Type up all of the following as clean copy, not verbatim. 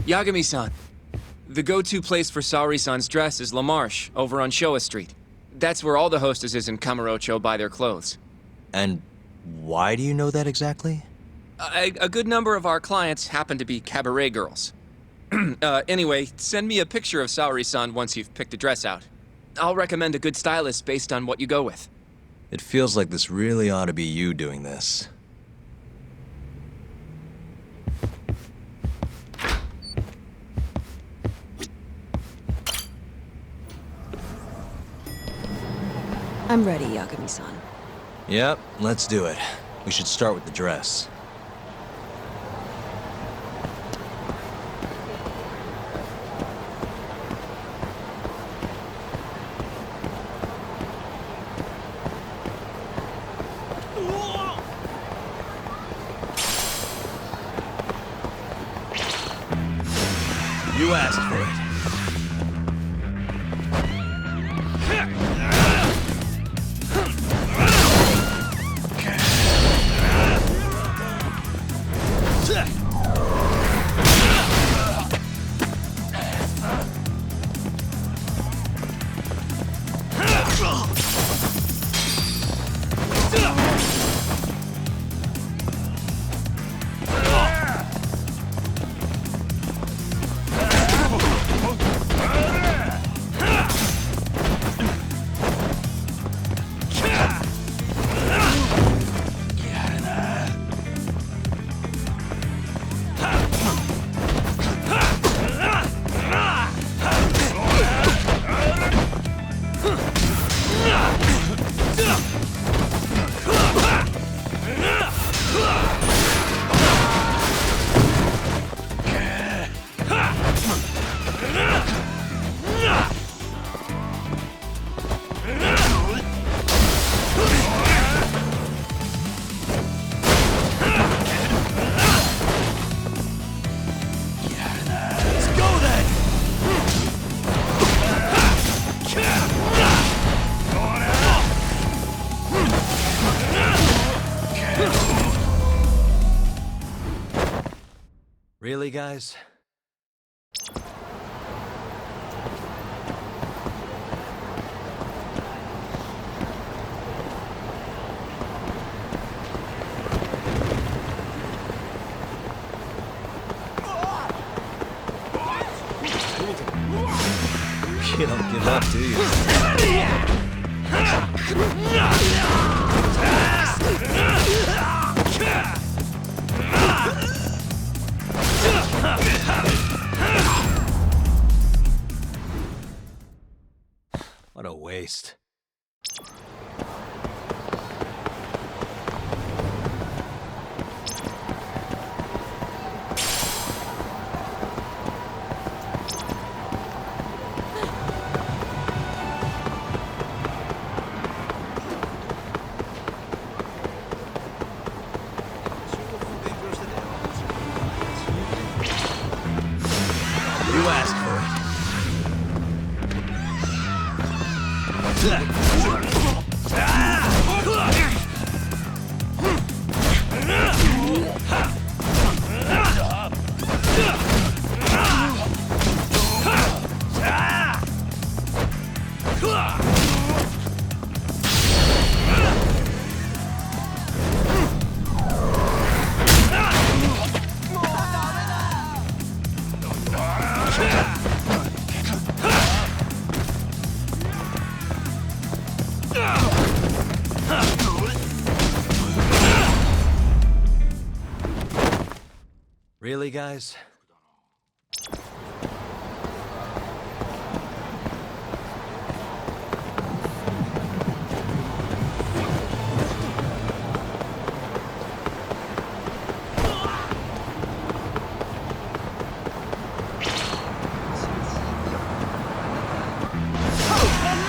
Yagami-san. The go-to place for Saori-san's dress is La Marche, over on Showa Street. That's where all the hostesses in Kamurocho buy their clothes. And why do you know that exactly? A good number of our clients happen to be cabaret girls. Anyway, send me a picture of Saori-san once you've picked a dress out. I'll recommend a good stylist based on what you go with. It feels like this really ought to be you doing this. I'm ready, Yagami-san. Yep, let's do it. We should start with the dress. You asked for it. Really, guys? You don't give up, do you? What a waste. You asked for it. Really, guys?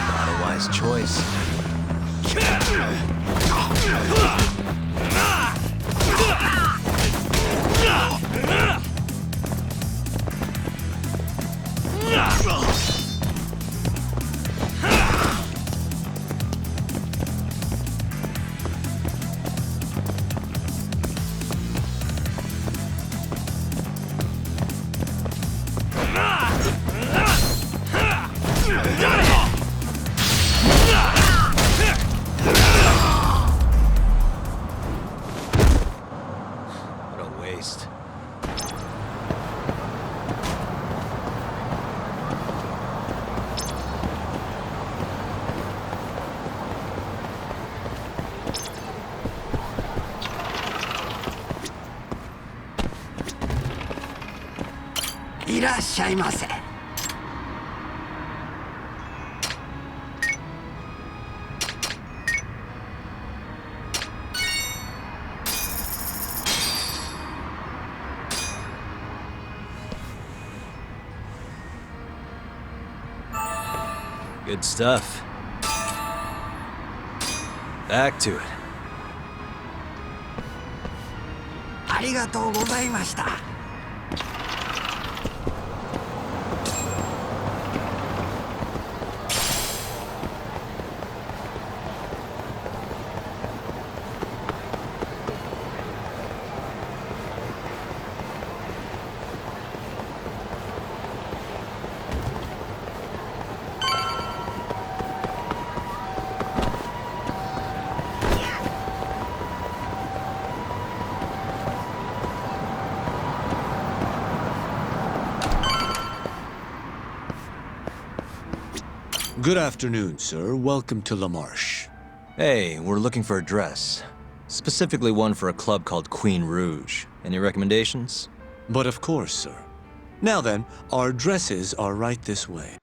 Not a wise choice. らっしゃいませ。Good stuff. Back to it. ありがとうございました。Good afternoon, sir. Welcome to La Marche. Hey, we're looking for a dress. Specifically one for a club called Queen Rouge. Any recommendations? But of course, sir. Now then, our dresses are right this way.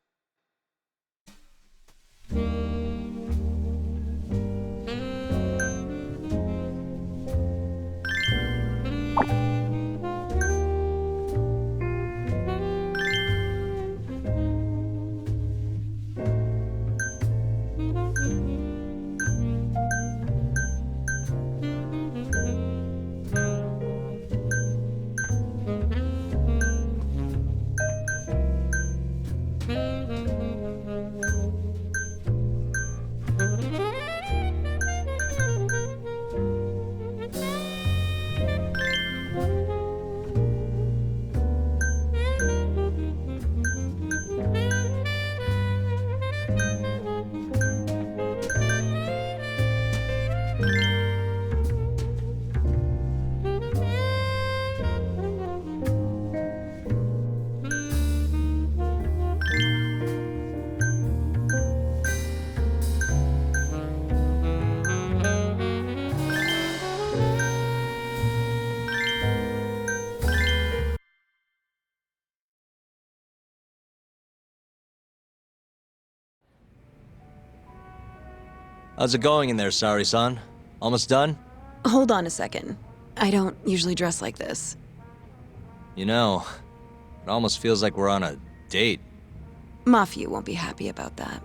How's it going in there, Saori-san? Almost done? Hold on a second. I don't usually dress like this. You know, it almost feels like we're on a date. Mafia won't be happy about that.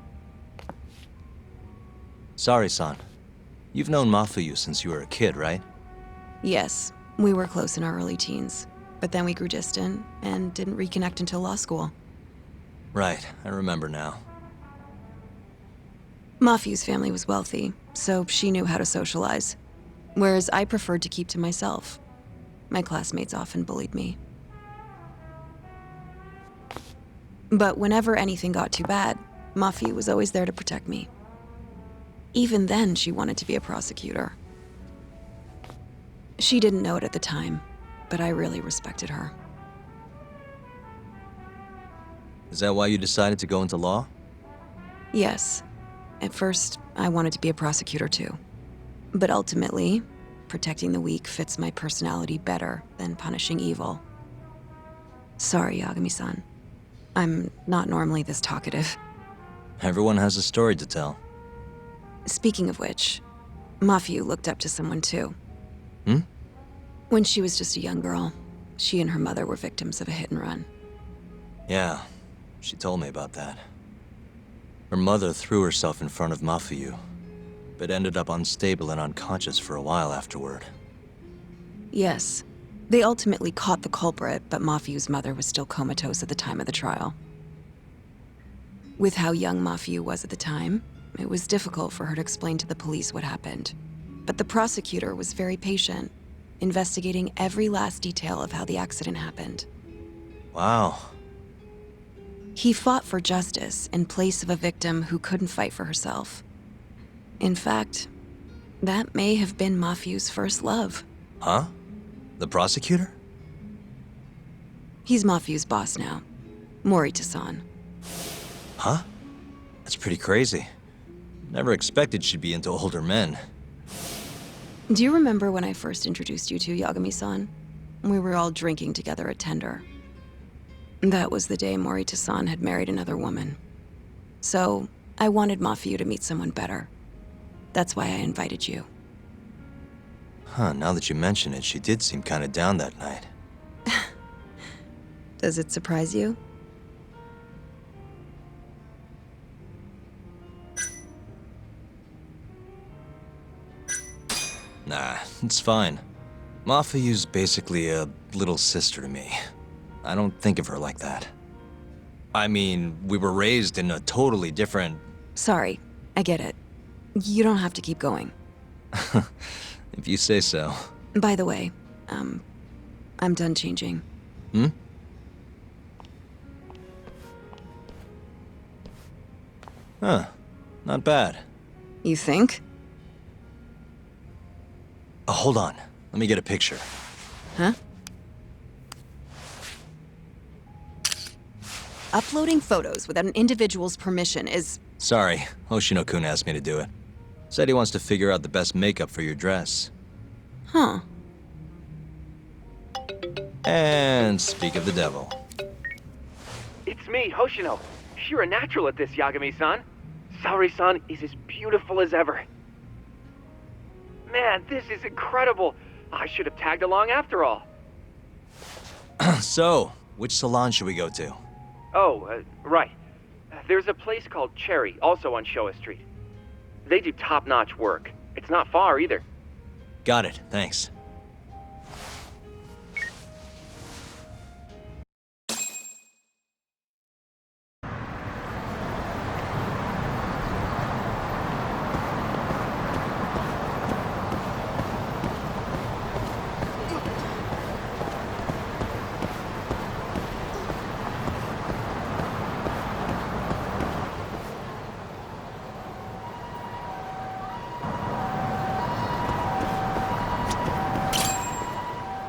Saori-san, you've known Mafuyu since you were a kid, right? Yes, we were close in our early teens, but then we grew distant and didn't reconnect until law school. Right, I remember now. Mafuyu's family was wealthy, so she knew how to socialize, whereas I preferred to keep to myself. My classmates often bullied me. But whenever anything got too bad, Mafuyu was always there to protect me. Even then, she wanted to be a prosecutor. She didn't know it at the time, but I really respected her. Is that why you decided to go into law? Yes. At first, I wanted to be a prosecutor too. But ultimately, protecting the weak fits my personality better than punishing evil. Sorry, Yagami-san. I'm not normally this talkative. Everyone has a story to tell. Speaking of which, Mafuyu looked up to someone too. Hmm? When she was just a young girl, she and her mother were victims of a hit and run. Yeah, she told me about that. Her mother threw herself in front of Mafuyu, but ended up unstable and unconscious for a while afterward. Yes. They ultimately caught the culprit, but Mafuyu's mother was still comatose at the time of the trial. With how young Mafuyu was at the time, it was difficult for her to explain to the police what happened. But the prosecutor was very patient, investigating every last detail of how the accident happened. Wow. He fought for justice in place of a victim who couldn't fight for herself. In fact, that may have been Mafuyu's first love. Huh? The prosecutor? He's Mafuyu's boss now, Morita-san. Huh? That's pretty crazy. Never expected she'd be into older men. Do you remember when I first introduced you to Yagami-san? We were all drinking together at Tender. That was the day Morita-san had married another woman. So, I wanted Mafio to meet someone better. That's why I invited you. Huh, now that you mention it, she did seem kinda down that night. Does it surprise you? Nah, it's fine. Mafuyu's basically a little sister to me. I don't think of her like that. I mean, we were raised in a totally different... Sorry, I get it. You don't have to keep going. If you say so. By the way, I'm done changing. Hmm? Huh. Not bad. You think? Oh, hold on. Let me get a picture. Huh? Uploading photos without an individual's permission is... Sorry, Hoshino-kun asked me to do it. Said he wants to figure out the best makeup for your dress. Huh. And speak of the devil. It's me, Hoshino. You're a natural at this, Yagami-san. Saori-san is as beautiful as ever. Man, this is incredible. I should have tagged along after all. So, which salon should we go to? Oh, right. There's a place called Cherry, also on Showa Street. They do top-notch work. It's not far either. Got it, thanks.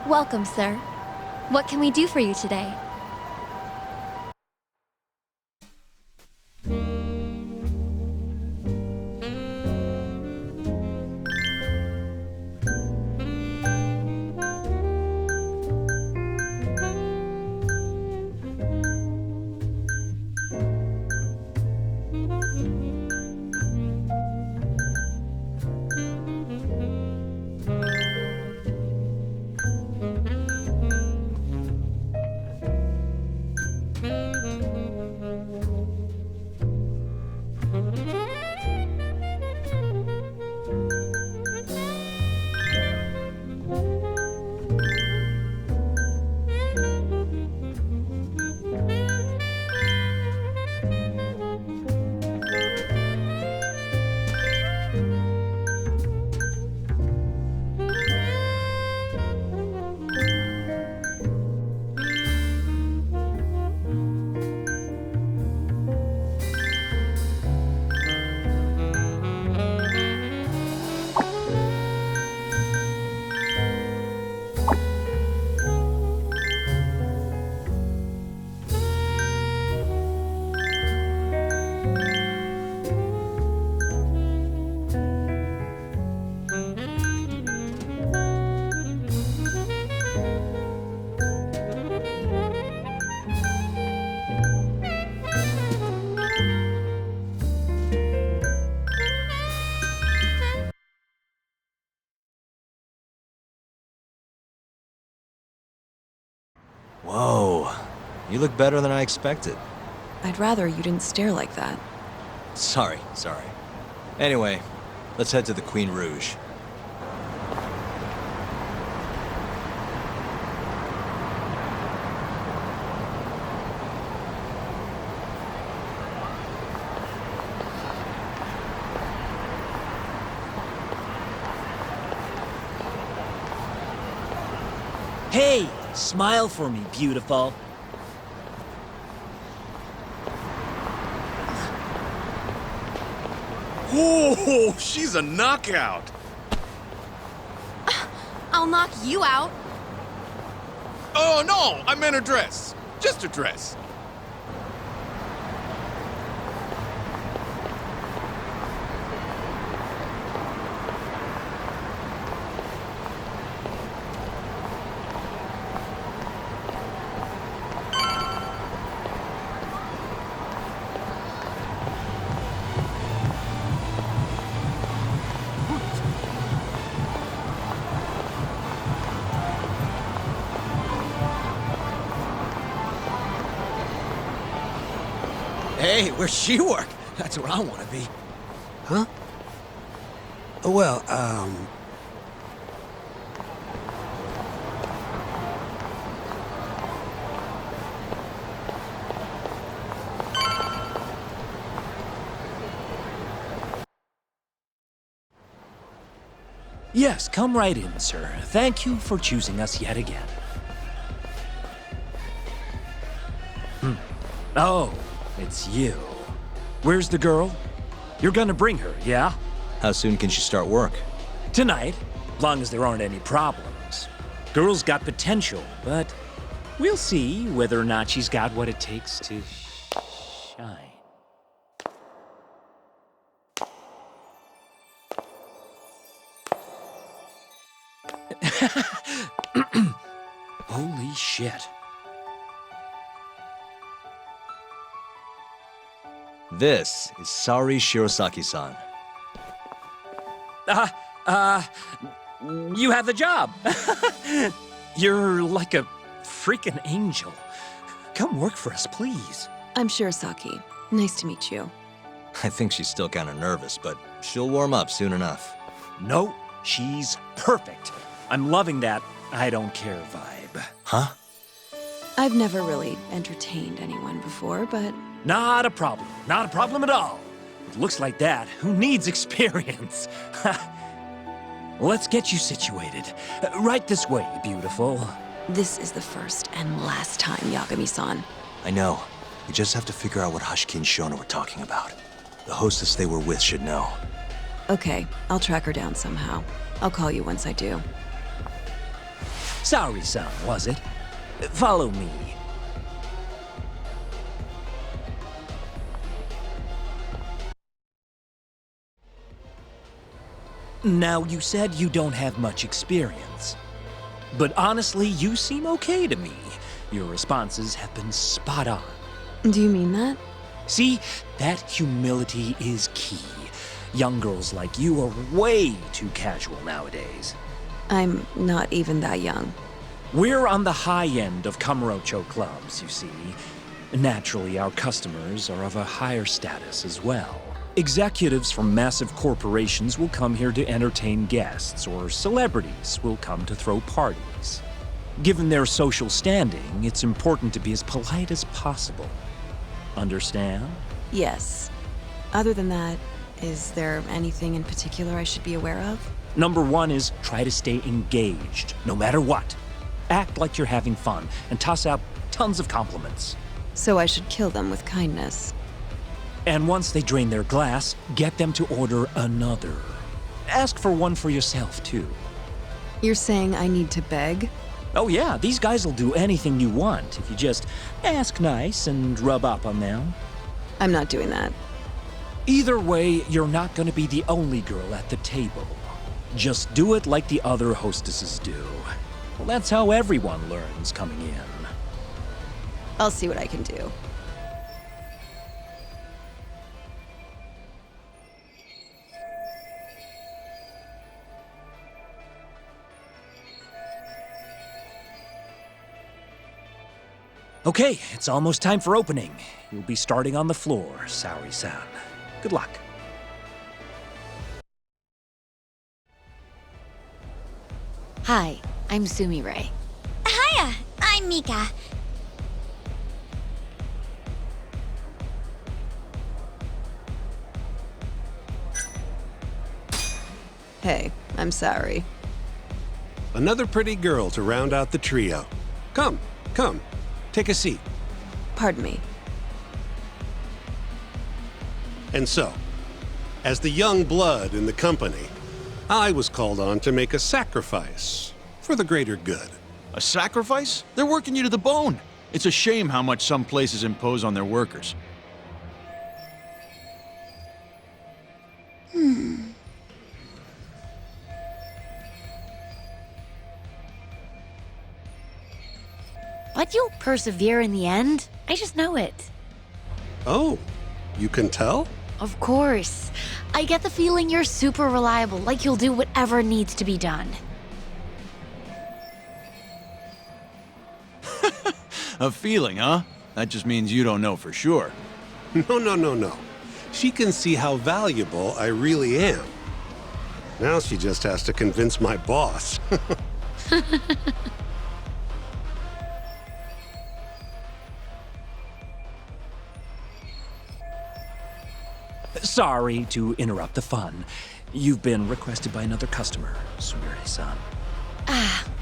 Welcome, sir. What can we do for you today? Whoa, you look better than I expected. I'd rather you didn't stare like that. Sorry. Anyway, let's head to the Queen Rouge. Hey, smile for me, beautiful. Whoa, she's a knockout. I'll knock you out. Oh, no, I meant her dress. Just her dress. Hey, where's she work? That's where I want to be. Huh? Well, Yes, come right in, sir. Thank you for choosing us yet again. Oh, it's you. Where's the girl? You're gonna bring her, yeah? How soon can she start work? Tonight, long as there aren't any problems. Girl's got potential, but we'll see whether or not she's got what it takes to shine. Holy shit. This is Saori Shirosaki-san. You have the job. You're like a freaking angel. Come work for us, please. I'm Shirosaki. Nice to meet you. I think she's still kind of nervous, but she'll warm up soon enough. No, she's perfect. I'm loving that I don't care vibe. Huh? I've never really entertained anyone before, but Not a problem. Not a problem at all. It looks like that. Who needs experience? Let's get you situated. Right this way, beautiful. this is the first and last time, Yagami-san. I know. We just have to figure out what Hashiki and Shona were talking about. The hostess they were with should know. Okay, I'll track her down somehow. I'll call you once I do. Saori-san, was it? Follow me. Now, you said you don't have much experience. But honestly, you seem okay to me. Your responses have been spot on. Do you mean that? See, that humility is key. Young girls like you are way too casual nowadays. I'm not even that young. We're on the high end of Kamurocho clubs, you see. Naturally, our customers are of a higher status as well. Executives from massive corporations will come here to entertain guests, or celebrities will come to throw parties. Given their social standing, it's important to be as polite as possible. Understand? Yes. Other than that, is there anything in particular I should be aware of? Number one is try to stay engaged, no matter what. Act like you're having fun, and toss out tons of compliments. So I should kill them with kindness. And once they drain their glass, get them to order another. Ask for one for yourself, too. You're saying I need to beg? Oh yeah, these guys will do anything you want if you just ask nice and rub up on them. I'm not doing that. Either way, you're not going to be the only girl at the table. Just do it like the other hostesses do. Well, that's how everyone learns coming in. I'll see what I can do. Okay, it's almost time for opening. You'll be starting on the floor, Saori-san. Good luck. Hi, I'm Sumire. Hiya, I'm Mika. Hey, I'm Saori. Another pretty girl to round out the trio. Come, come, take a seat. Pardon me. And so, as the young blood in the company, I was called on to make a sacrifice for the greater good. A sacrifice? They're working you to the bone. It's a shame how much some places impose on their workers. But you'll persevere in the end. I just know it. Oh, you can tell? Of course. I get the feeling you're super reliable, like you'll do whatever needs to be done. A feeling, huh? That just means you don't know for sure. No. She can see how valuable I really am. Now she just has to convince my boss. Sorry to interrupt the fun. You've been requested by another customer, Saori-san.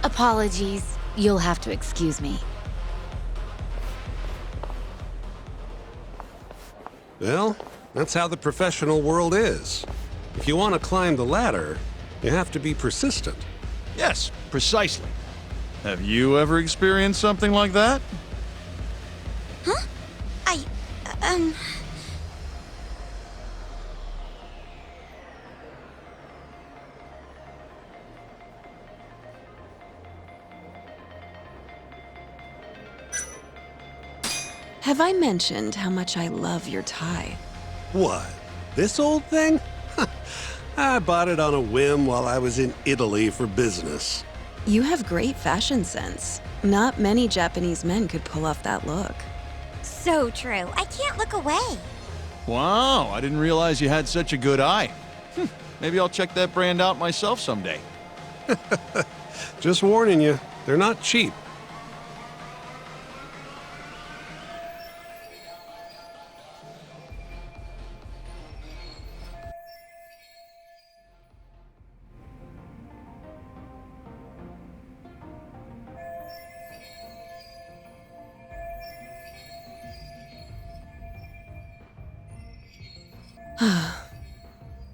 Apologies. You'll have to excuse me. Well, that's how the professional world is. If you want to climb the ladder, you have to be persistent. Yes, precisely. Have you ever experienced something like that? Huh? Have I mentioned how much I love your tie? What? This old thing? I bought it on a whim while I was in Italy for business. You have great fashion sense. Not many Japanese men could pull off that look. So true. I can't look away. Wow, I didn't realize you had such a good eye. Maybe I'll check that brand out myself someday. Just warning you, they're not cheap.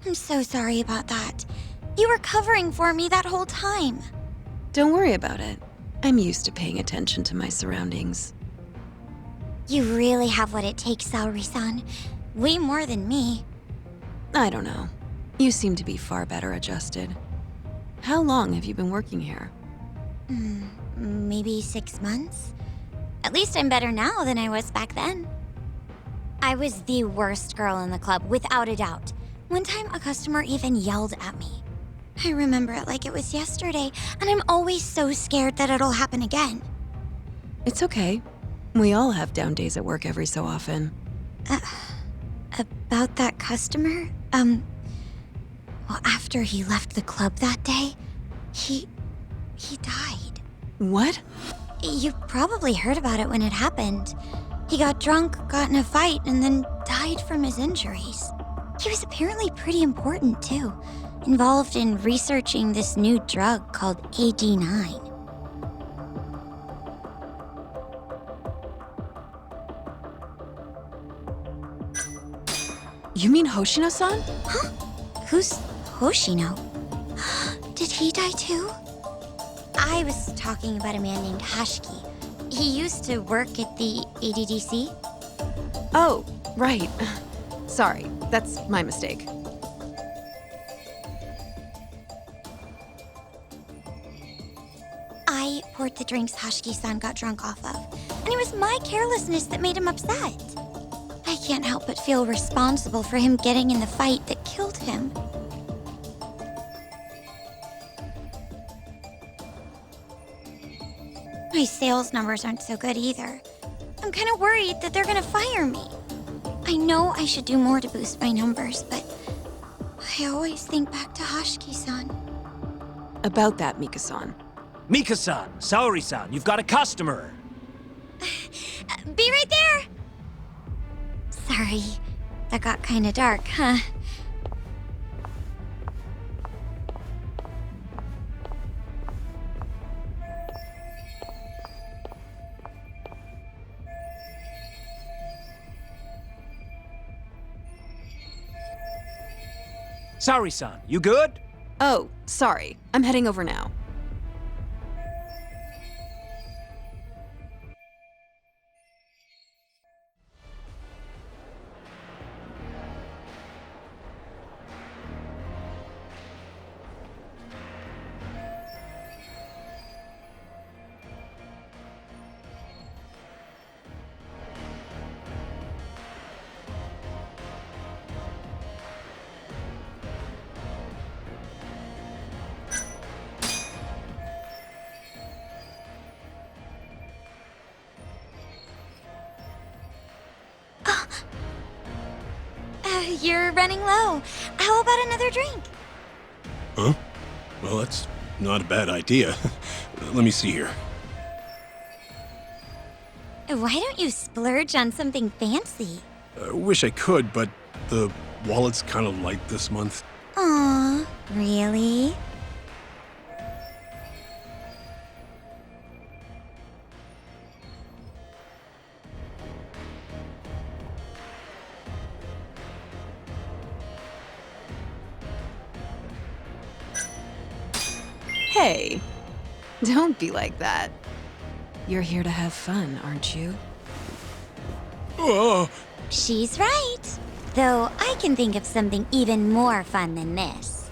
I'm so sorry about that. You were covering for me that whole time. Don't worry about it. I'm used to paying attention to my surroundings. You really have what it takes, Saori-san. Way more than me. I don't know. You seem to be far better adjusted. How long have you been working here? Maybe 6 months? At least I'm better now than I was back then. I was the worst girl in the club, without a doubt. One time, a customer even yelled at me. I remember it like it was yesterday, and I'm always so scared that it'll happen again. It's okay. We all have down days at work every so often. About that customer? Well, after he left the club that day, he died. What? You probably heard about it when it happened. He got drunk, got in a fight, and then died from his injuries. He was apparently pretty important, too. Involved in researching this new drug called AD9. You mean Hoshino-san? Huh? Who's Hoshino? Did he die too? I was talking about a man named Hashiki. He used to work at the ADDC. Oh, right. Sorry, that's my mistake. I poured the drinks Hashiki-san got drunk off of, and it was my carelessness that made him upset. I can't help but feel responsible for him getting in the fight that killed him. My sales numbers aren't so good either. I'm kind of worried that they're gonna fire me. I know I should do more to boost my numbers, but I always think back to Hashiki-san. About that, Mika-san. Mika-san, Saori-san, you've got a customer. Be right there! Sorry, that got kind of dark, huh? Saori-san, you good? Oh, sorry. I'm heading over now. you're running low. How about another drink? Huh? Well, that's not a bad idea. Let me see here. Why don't you splurge on something fancy? I wish I could, but the wallet's kind of light this month. Aw, really? Hey, don't be like that. You're here to have fun, aren't you? She's right. Though I can think of something even more fun than this.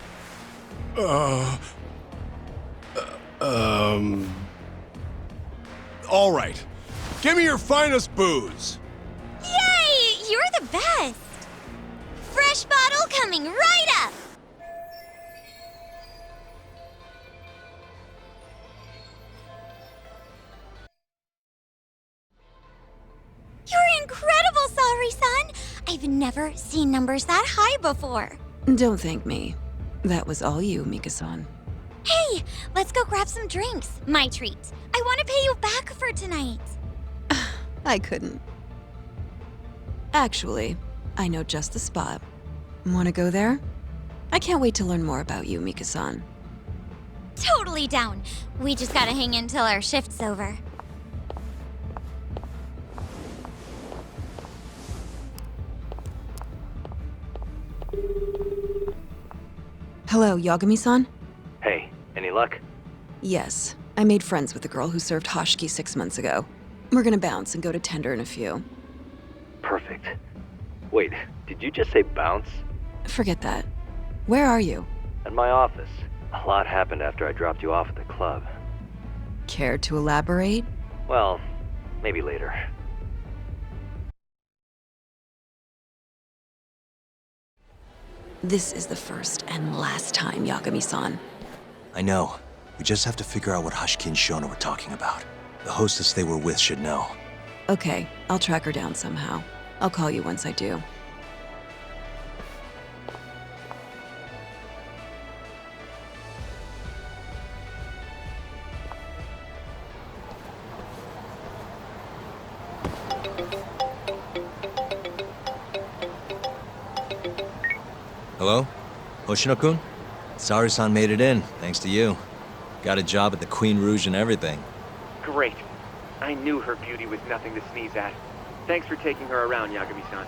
All right. Give me your finest booze. Yay! You're the best! Fresh bottle coming right up! You're incredible, Saori-san! I've never seen numbers that high before. Don't thank me. That was all you, Mika-san. Hey, let's go grab some drinks. My treat. I want to pay you back for tonight. I couldn't. Actually, I know just the spot. Want to go there? I can't wait to learn more about you, Mika-san. Totally down. We just gotta hang in till our shift's over. Hello, Yagami-san? Hey, any luck? Yes. I made friends with the girl who served Hashiki 6 months ago. We're gonna bounce and go to Tender in a few. Perfect. Wait, did you just say bounce? Forget that. Where are you? At my office. A lot happened after I dropped you off at the club. Care to elaborate? Well, maybe later. This is the first and last time, Yagami-san. I know. We just have to figure out what Hashiki and Shona were talking about. The hostess they were with should know. Okay, I'll track her down somehow. I'll call you once I do. Hello? Hoshino-kun? Saori-san made it in, thanks to you. Got a job at the Queen Rouge and everything. Great. I knew her beauty was nothing to sneeze at. Thanks for taking her around, Yagami-san.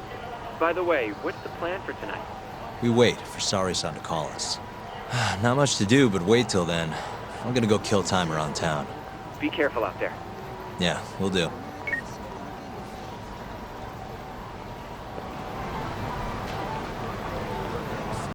By the way, what's the plan for tonight? We wait for Saori-san to call us. Not much to do, but wait till then. I'm gonna go kill time around town. Be careful out there. Yeah, will do.